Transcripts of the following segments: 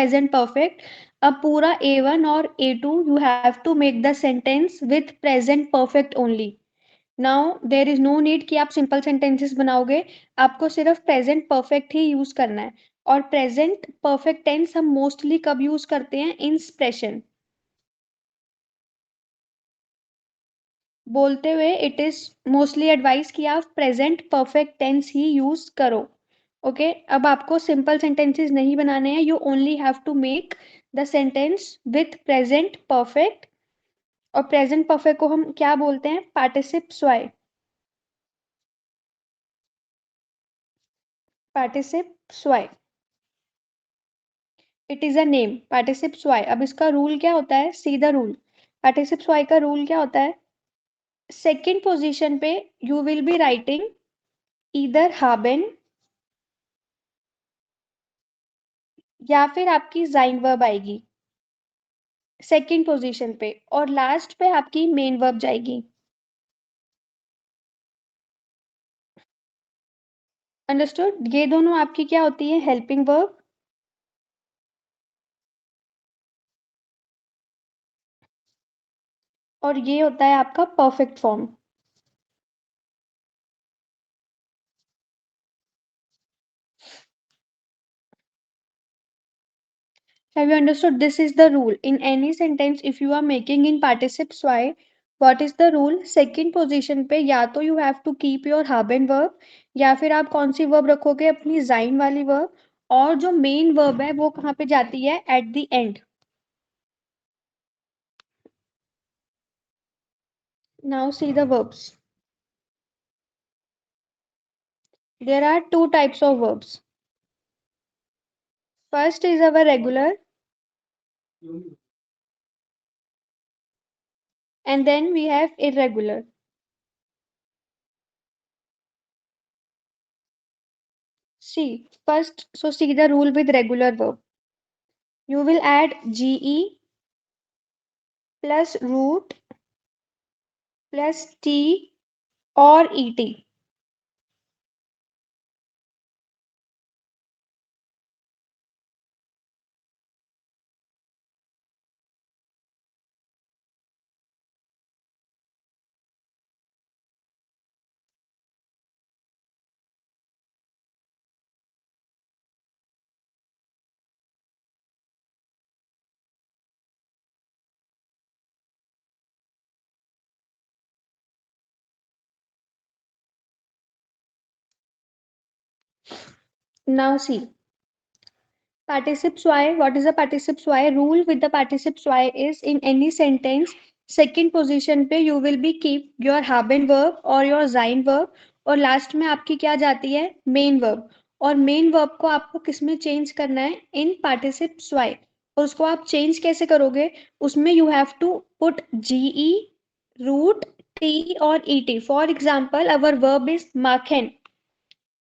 Present perfect. अब पूरा A1 और A2 you have to make the sentence with present perfect only. Now there is no need कि आप simple sentences बनाओगे. आपको सिर्फ प्रेजेंट परफेक्ट ही यूज करना है. और प्रेजेंट परफेक्ट टेंस हम मोस्टली कब यूज करते हैं? इंस्प्रेशन बोलते हुए इट इज मोस्टली एडवाइस कि आप प्रेजेंट परफेक्ट टेंस ही यूज करो. ओके अब आपको सिंपल सेंटेंसेस नहीं बनाने हैं. You only have to make the sentence with present perfect. और प्रेजेंट परफेक्ट को हम क्या बोलते हैं? पार्टिसिप स्वाई. पार्टिसिप स्वाई इट इज अ नेम. पार्टिसिप स्वाई. अब इसका रूल क्या होता है? सीधा रूल. पार्टिसिप स्वाई का रूल क्या होता है? सेकेंड पोजीशन पे यू विल बी राइटिंग इधर हाबेन या फिर आपकी जाइन वर्ब आएगी सेकेंड पोजीशन पे. और लास्ट पे आपकी मेन वर्ब जाएगी. अंडरस्टूड? ये दोनों आपकी क्या होती है? Helping verb. और ये होता है आपका perfect form. Have you understood? This is the rule. In any sentence, if you are making in participes y, what is the rule? Second position पे या तो you have to keep your have and verb या फिर आप कौन सी verb रखोगे? अपनी जाइन वाली verb. और जो main verb है वो कहाँ पे जाती है? At the end. Now see the verbs. There are two types of verbs. First is our regular, and then we have irregular. See, first, so see the rule with regular verb. You will add ge plus root plus t or et. Now see, participes y. What is the participes y? Rule with the participes y is in any sentence, second position पे you will be keep your haben verb or your sein verb. और last में आपकी क्या जाती है? Main verb. और main verb को आपको किस में चेंज करना है? इन पार्टिसिप्स वाई. और उसको आप चेंज कैसे करोगे? उसमें यू हैव टू पुट जीई रूट टी और ईटी. For example our verb is माखन.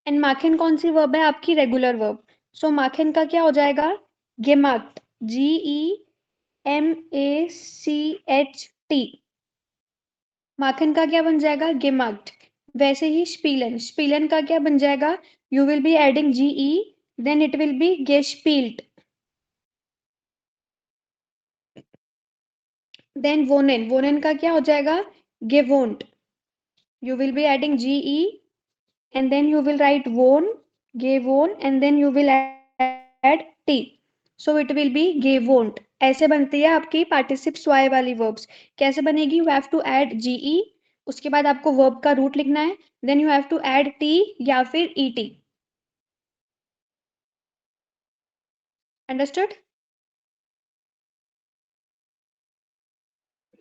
एंड माखन कौन सी वर्ब है? आपकी रेगुलर वर्ब. सो माखन का क्या हो जाएगा? गेमाक्ट. GEMACHT. माखन का क्या बन जाएगा? गेमाक्ट. वैसे ही स्पीलन. स्पीलन का क्या बन जाएगा? You will be adding GE, then it will be गेस्पील्ट. देन वोनेन. वोनेन का क्या हो जाएगा? गेवोंट. You will be adding GE and then you will write won, gave won, and then you will add T. So it will be gave won't. ऐसे बनती है आपकी पार्टिसिप्स वाई वाली वर्ब्स. कैसे बनेगी? You have to add GE. उसके बाद आपको वर्ब का रूट लिखना है. Then you have to add T या फिर ET. Understood?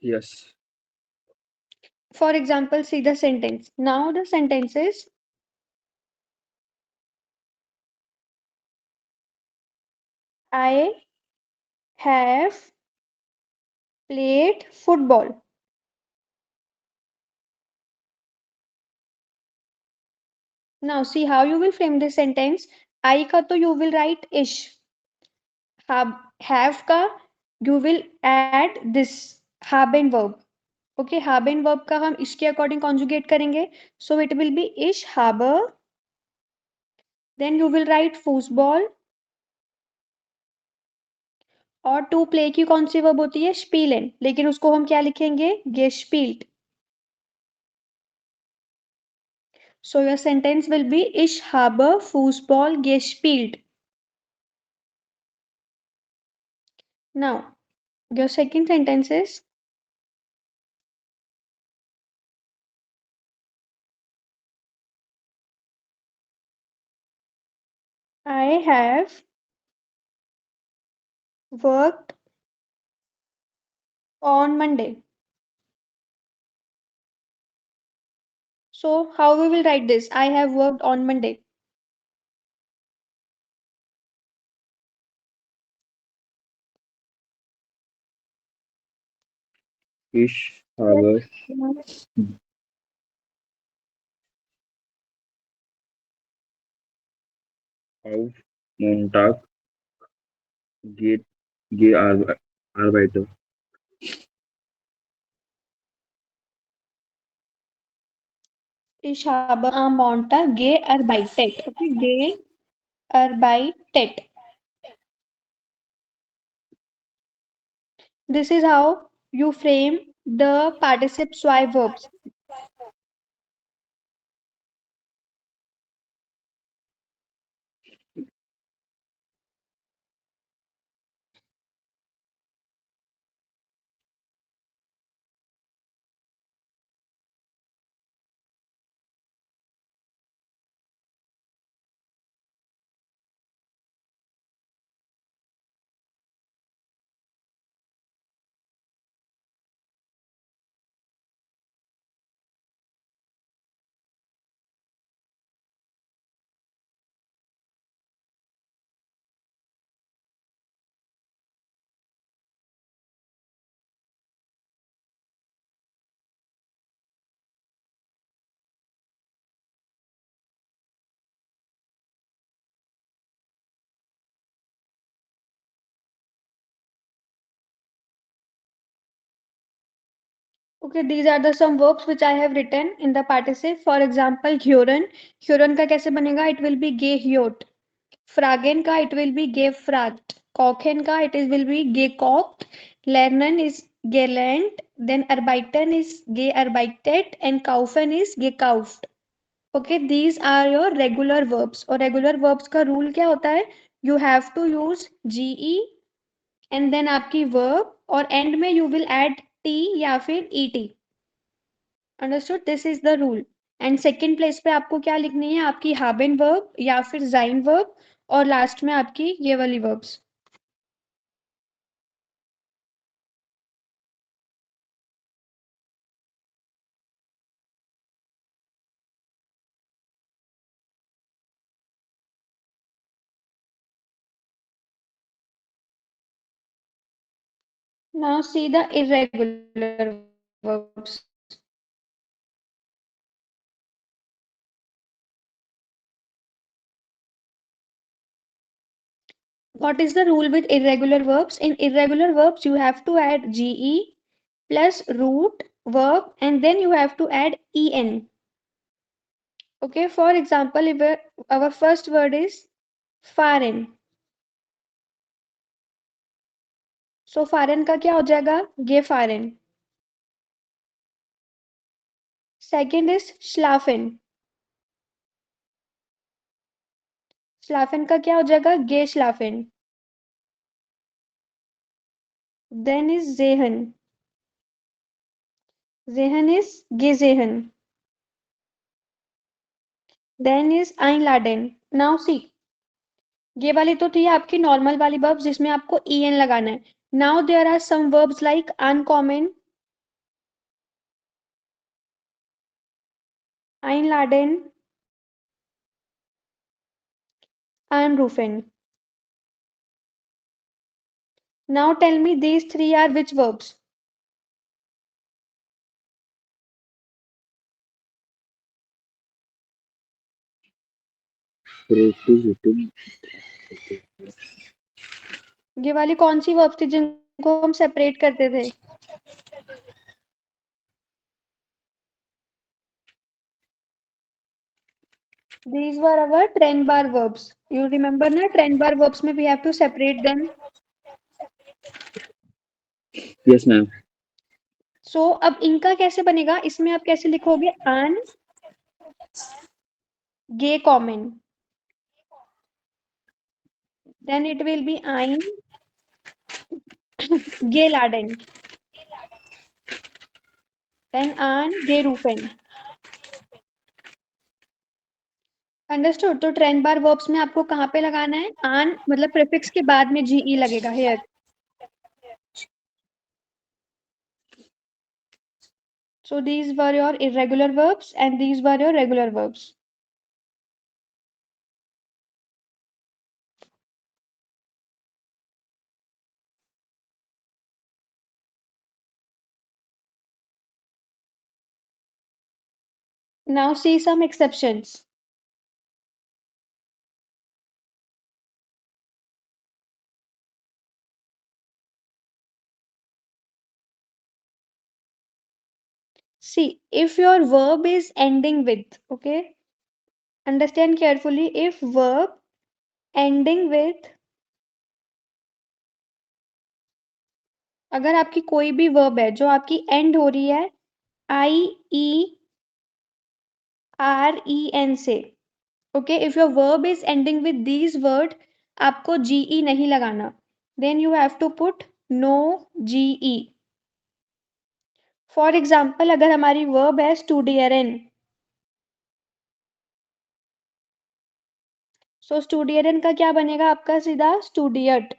Yes. For example, see the sentence. Now the sentence is I have played football. Now see how you will frame this sentence. I का तो you will write ish. Have का you will add this haben verb. Okay, haben verb का हम इसके according conjugate करेंगे. So it will be ish habe. Then you will write foosball. और to play की कौन सी वर्ब होती है? स्पीलेन, लेकिन उसको हम क्या लिखेंगे? गेस्पील्ट. So your sentence will be Ich habe Fußball gespielt. Now, your second sentence is I have worked on Monday. So how we will write this? I have worked on Monday. Ich habe auf Montag geht gearbeitet. Ich habe am Montag gearbeitet. Okay, gearbeitet. This is how you frame the participle SY verbs. Okay, these are the some verbs which I have written in the participle. For example, huron. Huron का कैसे बनेगा? It will be gehyot. Fragen का it will be gefragt. Kochen का it is will be gekocht. Lernen is gelernt. Then arbeiten is gearbeitet and kaufen is gekauft. Okay, these are your regular verbs. और regular verbs का rule क्या होता है? You have to use ge and then आपकी verb और end में you will add t या फिर et. Understood? This is the rule. And second place पे आपको क्या लिखनी है? आपकी हाबेन वर्ब या फिर जाइन वर्ब, और लास्ट में आपकी ये वाली verbs. Now see the irregular verbs. What is the rule with irregular verbs? In irregular verbs, you have to add ge plus root verb and then you have to add en. Okay, for example, if our first word is foreign, so foreign का क्या हो जाएगा? Gefahren. Second is schlafen. Schlafen का क्या हो जाएगा? Geschlafen. Then is Zehen. Zehen is gesehen. Then is einladen. Now see, ये वाली तो थी आपकी नॉर्मल वाली वर्ब्स जिसमें आपको en लगाना है. Now there are some verbs like uncommon, einladen, anrufen. Now tell me these three are which verbs? Prepositum. ये वाली कौन सी वर्ब्स थी जिनको हम सेपरेट करते थे? These were our trend bar verbs. You remember na, trend bar verbs में we have to separate them. Yes, ma'am. सो अब इनका कैसे बनेगा, इसमें आप कैसे लिखोगे, an gay common, then it will be ein gay laden, then an gay rufen। Understood. तो ट्रेंड बार वर्ब्स में आपको कहाँ पे लगाना है, आन मतलब प्रीफिक्स के बाद में जीई लगेगा hair. So these were your irregular verbs and these were your regular verbs. Now see some exceptions. See, if your verb is ending with, okay, understand carefully, if verb ending with, अगर आपकी कोई भी verb है जो आपकी end हो रही है I E R E N से, okay, if your verb is ending with these word, आपको GE नहीं लगाना, then you have to put no GE। For example अगर हमारी वर्ब है स्टूडियरन, सो स्टूडियरन का क्या बनेगा आपका सीधा स्टूडियट।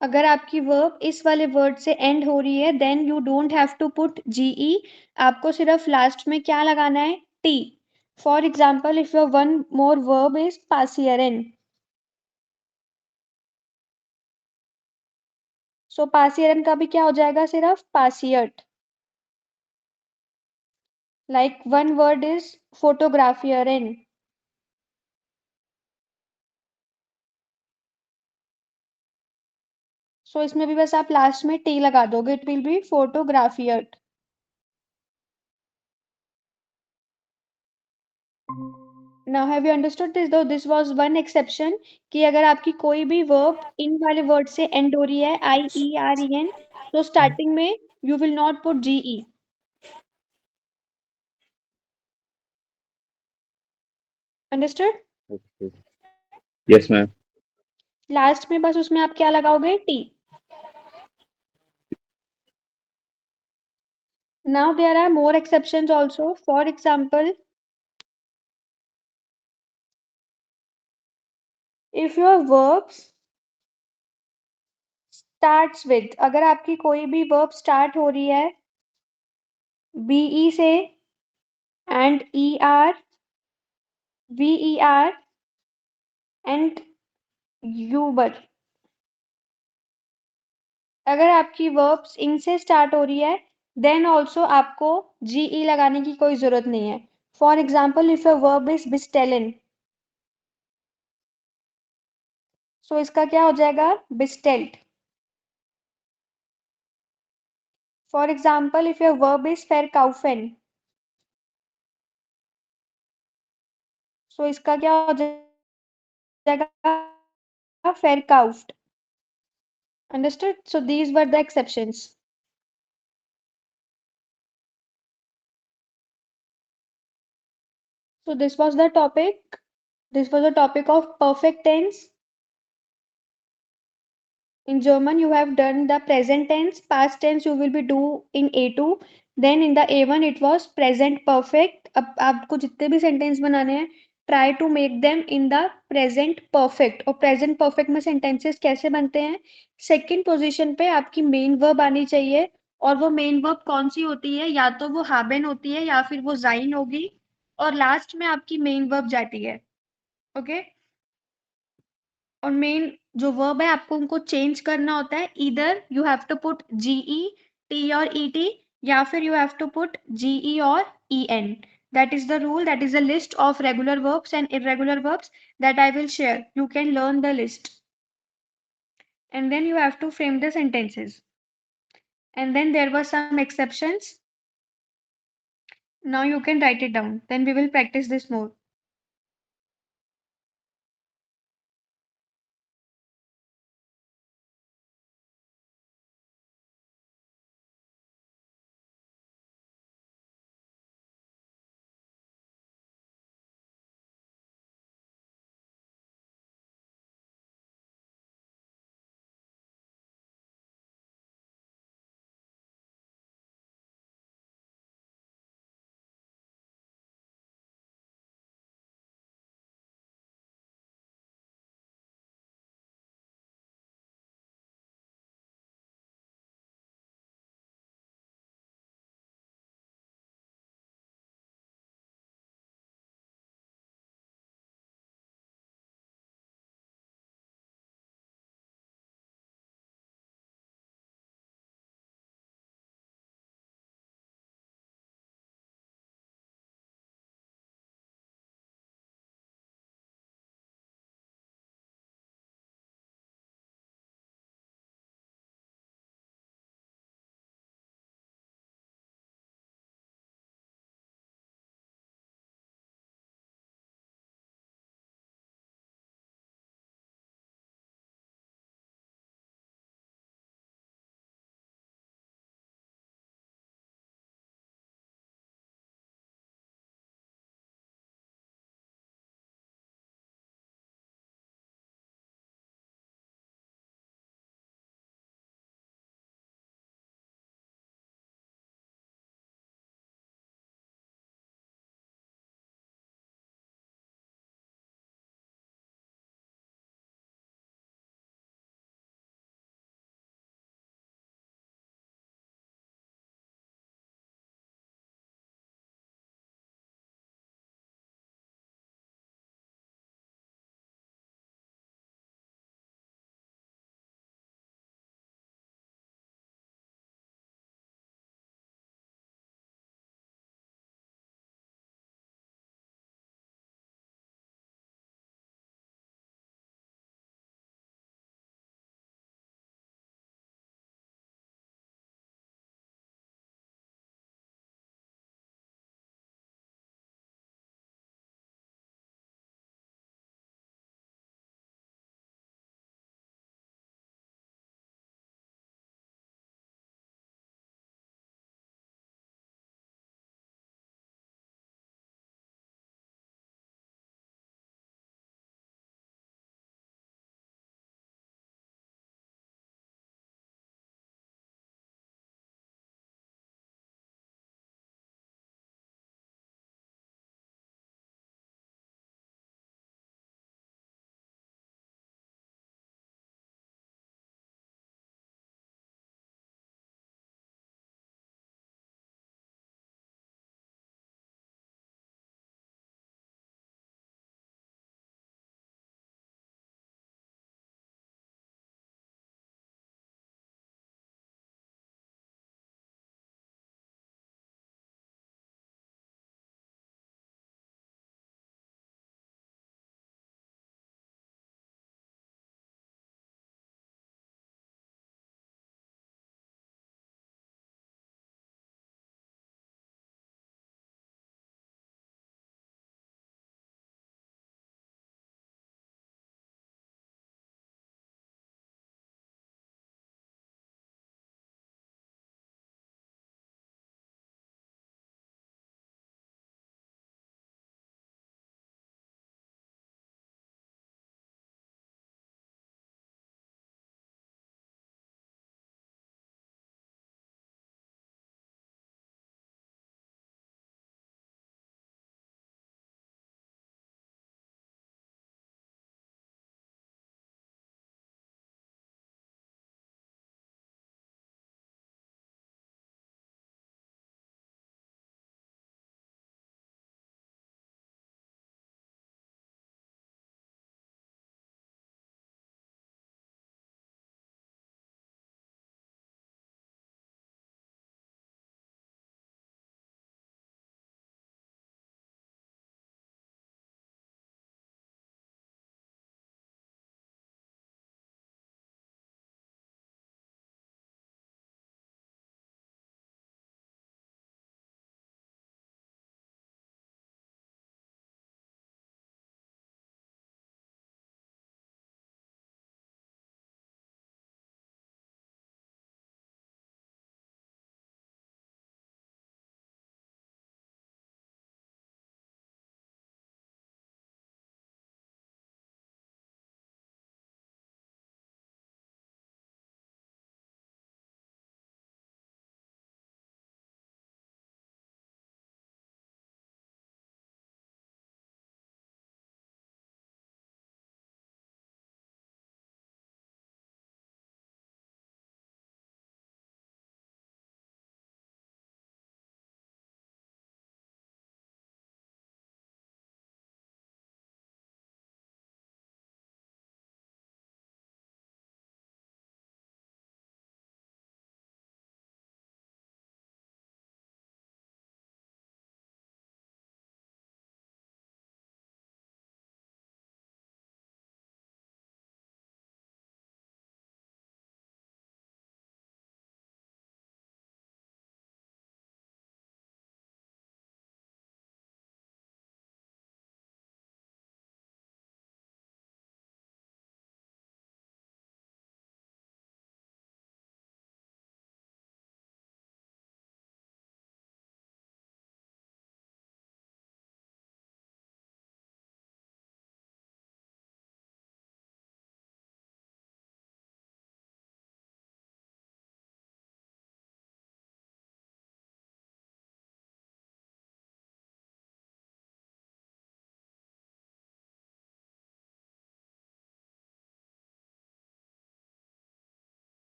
अगर आपकी वर्ब इस वाले वर्ड से एंड हो रही है then you don't have to put GE, आपको सिर्फ लास्ट में क्या लगाना है, T. For example if your one more verb is पासियरन, सो पासियरन का भी क्या हो जाएगा, सिर्फ पासियट। लाइक वन वर्ड इज फोटोग्राफियरन, सो इसमें भी बस आप लास्ट में टी लगा दोगे, इट विल बी फोटोग्राफियट। Now have you understood this, though this was one exception कि अगर आपकी कोई भी वर्ब इन वाले वर्ड से एंड हो रही है I E R E N, तो स्टार्टिंग में you will not put G E. Understood. Okay. Yes, ma'am. Last में बस उसमें आप क्या लगाओगे, T. Now there are more exceptions also, for example if your verbs starts with, अगर आपकी कोई भी वर्ब स्टार्ट हो रही है बीई से and E R V E R and Uber, अगर आपकी वर्ब्स इनसे स्टार्ट हो रही है देन ऑल्सो आपको जीई लगाने की कोई जरूरत नहीं है। For example if your verb is बिस्टेलिन, सो इसका क्या हो जाएगा, बिस्टेल्ट। For example if your verb is फेरकाउफेन, सो इसका क्या हो जाएगा, फेरकाउफ्ड। Understood. So these were the exceptions. So this was the topic. This was the topic of perfect tense. In German, you have done the present tense. Past tense you will be do in A2. Then in the A1 it was present perfect. अब आपको जितने भी sentence बनाने हैं, try to make them in the present perfect. और present perfect में sentences कैसे बनते हैं, second position पे आपकी main verb आनी चाहिए। और वो मेन वर्ब कौन सी होती है, या तो वो हाबेन होती है या फिर वो जाइन होगी, और लास्ट में आपकी मेन वर्ब जाती है। ओके। और मेन जो वर्ब है आपको उनको चेंज करना होता है, इधर you have to put G E, T और ईटी, या फिर you have to put G E और en। that is the rule, that is a list of regular verbs and irregular verbs that I will share. You can learn the list and then you have to frame the sentences. And then there were some exceptions. Now you can write it down, then we will practice this more.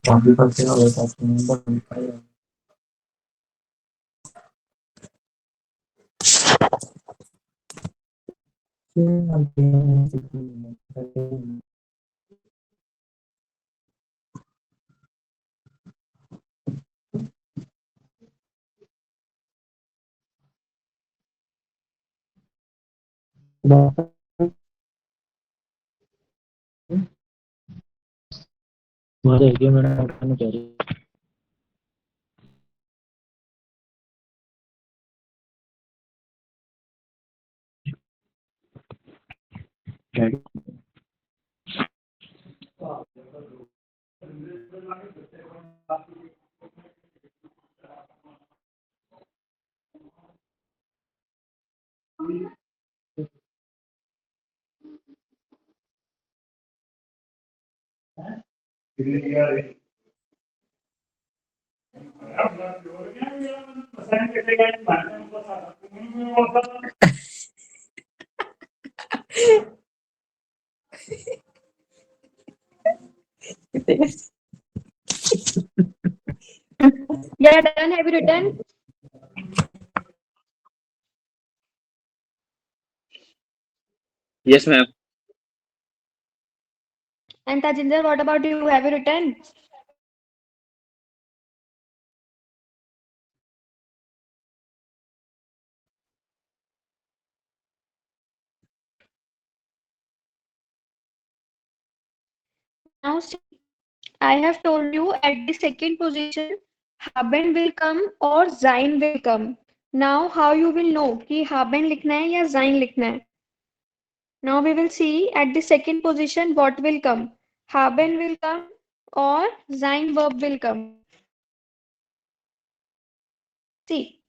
काफी करते हो वैसा तुम्हारे area में उठाने कह रही है Yeah, done. Have you written? Yes, ma'am. And Tajinder, what about you? Have you written? Now, see, I have told you at the second position, haben will come or sein will come. Now, how you will know कि haben लिखना है या sein लिखना है? Now we will see at the second position what will come. Haben will come or sein verb will come. See,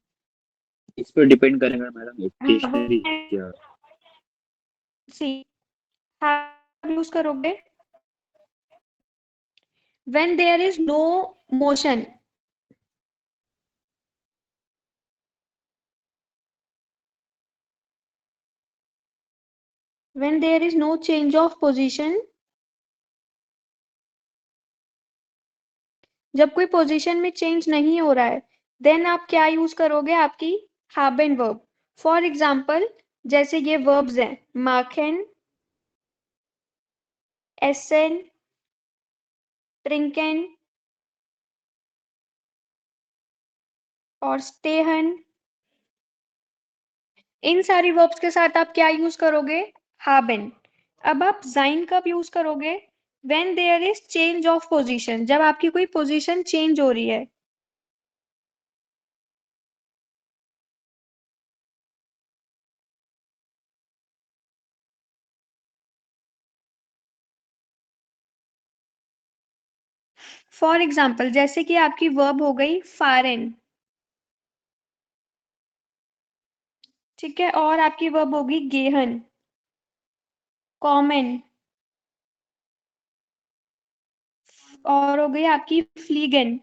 इस पर depend करेगा madam stationery haben क्या see have use करोगे when there is no motion. When there is no change of position, जब कोई position में change नहीं हो रहा है, देन आप क्या यूज करोगे आपकी haben verb. फॉर एग्जाम्पल जैसे ये verbs हैं machen, essen, trinken और stehen. इन सारी verbs के साथ आप क्या यूज करोगे haben. अब आप sein कब यूज करोगे when there is change of position, जब आपकी कोई पोजीशन चेंज हो रही है. फॉर एग्जाम्पल जैसे कि आपकी वर्ब हो गई फारेन, ठीक है, और आपकी वर्ब होगी गेहन, कॉमन, और हो गई आपकी फ्लीगन.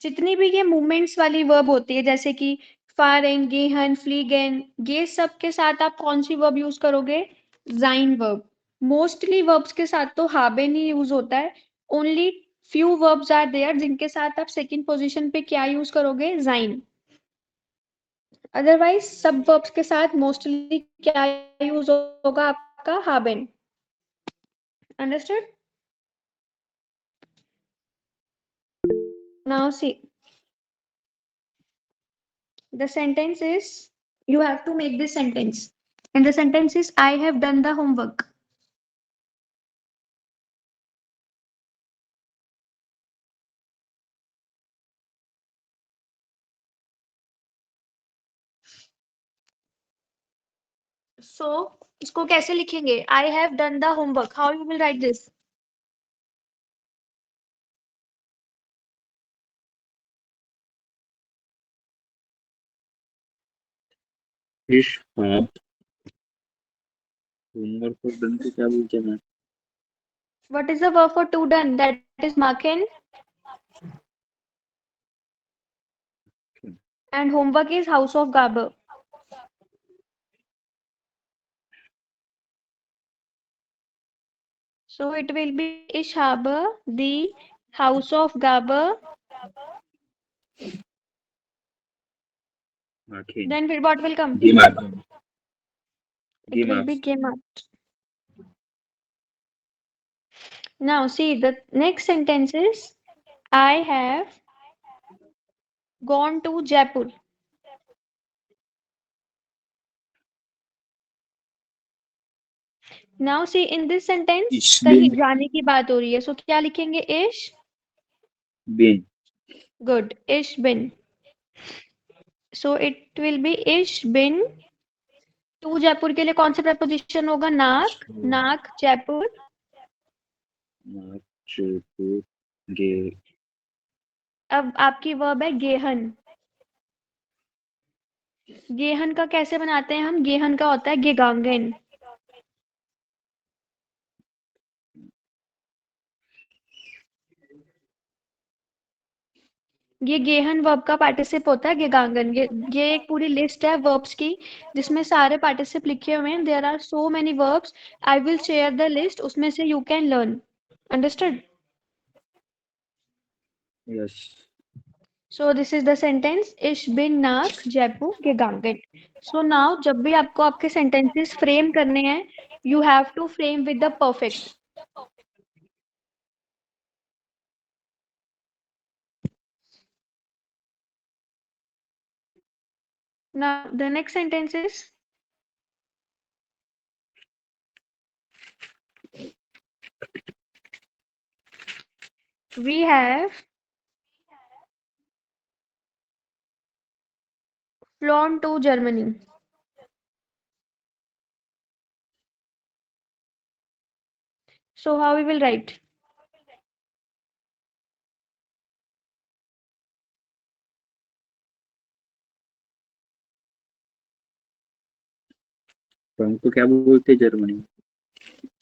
जितनी भी ये मूवमेंट्स वाली वर्ब होती है जैसे कि फारेन, गेहन, फ्लीगन, ये सब के साथ आप कौन सी वर्ब यूज करोगे जाइन वर्ब. मोस्टली वर्ब्स के साथ तो हाबेन ही यूज होता है. Only few verbs are there जिनके साथ आप सेकंड पोजीशन पे क्या यूज करोगे जाइन. अदरवाइज सब वर्ब्स के साथ मोस्टली क्या यूज होगा आपका हाबेन. Understood. Now see the sentence is, you have to make this sentence, and the sentence is I have done the homework. So इसको कैसे लिखेंगे I have done the homework, how you will write this? Fish हाँ homework और done को क्या बोलते हैं ma'am What is the verb for to done? That is machen, and homework is house of gabe. So it will be Ich habe the Hausaufgabe. Okay. Then what will come? Gemacht. It will be Gemacht. gemacht. Now see the next sentence is I have gone to Jaipur. Now see in this sentence Ich कहीं bin. जाने की बात हो रही है. So क्या लिखेंगे? Ish. Bin. Good. Ish bin. So it will be ish bin. To Jaipur के लिए कौन सा preposition होगा? नाक. नाक जयपुर. Nach Jaipur. Ge. अब आपकी वर्ब है गेहन. गेहन का कैसे बनाते हैं हम? गेहन का होता है गेगांगन. ये गेहन वर्ब का पार्टिसिप होता है गेगांगन. ये एक पूरी लिस्ट है वर्ब्स की जिसमें सारे पार्टिसिप लिखे हुए हैं. There are so many verbs. I will share the list. उसमें से you can learn. Understood? Yes. So this is the sentence Ich bin nach Jaipur gegangen. So now जब भी आपको आपके sentences frame करने हैं, you have to frame with the perfect. Now the next sentence is we have flown to Germany. So how we will write? From को क्या बोलते हैं जर्मनी में?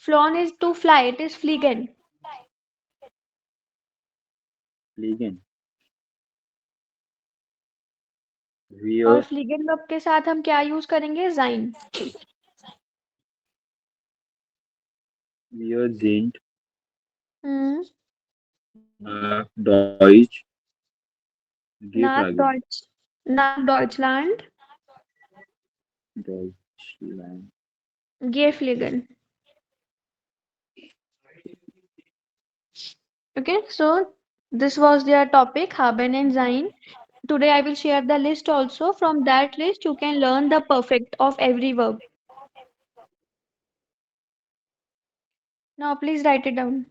Flown is to fly. It is fliegen. Fliegen. और Wir, fliegen verb के साथ हम क्या यूज करेंगे? Sein. wir sind Hmm. nach Deutsch Nach geflogen. Deutsch. Nach Deutschland Deutschland. geflogen. Okay, so this was their topic, haben and sein. Today I will share the list also. From that list, you can learn the perfect of every verb. Now, please write it down.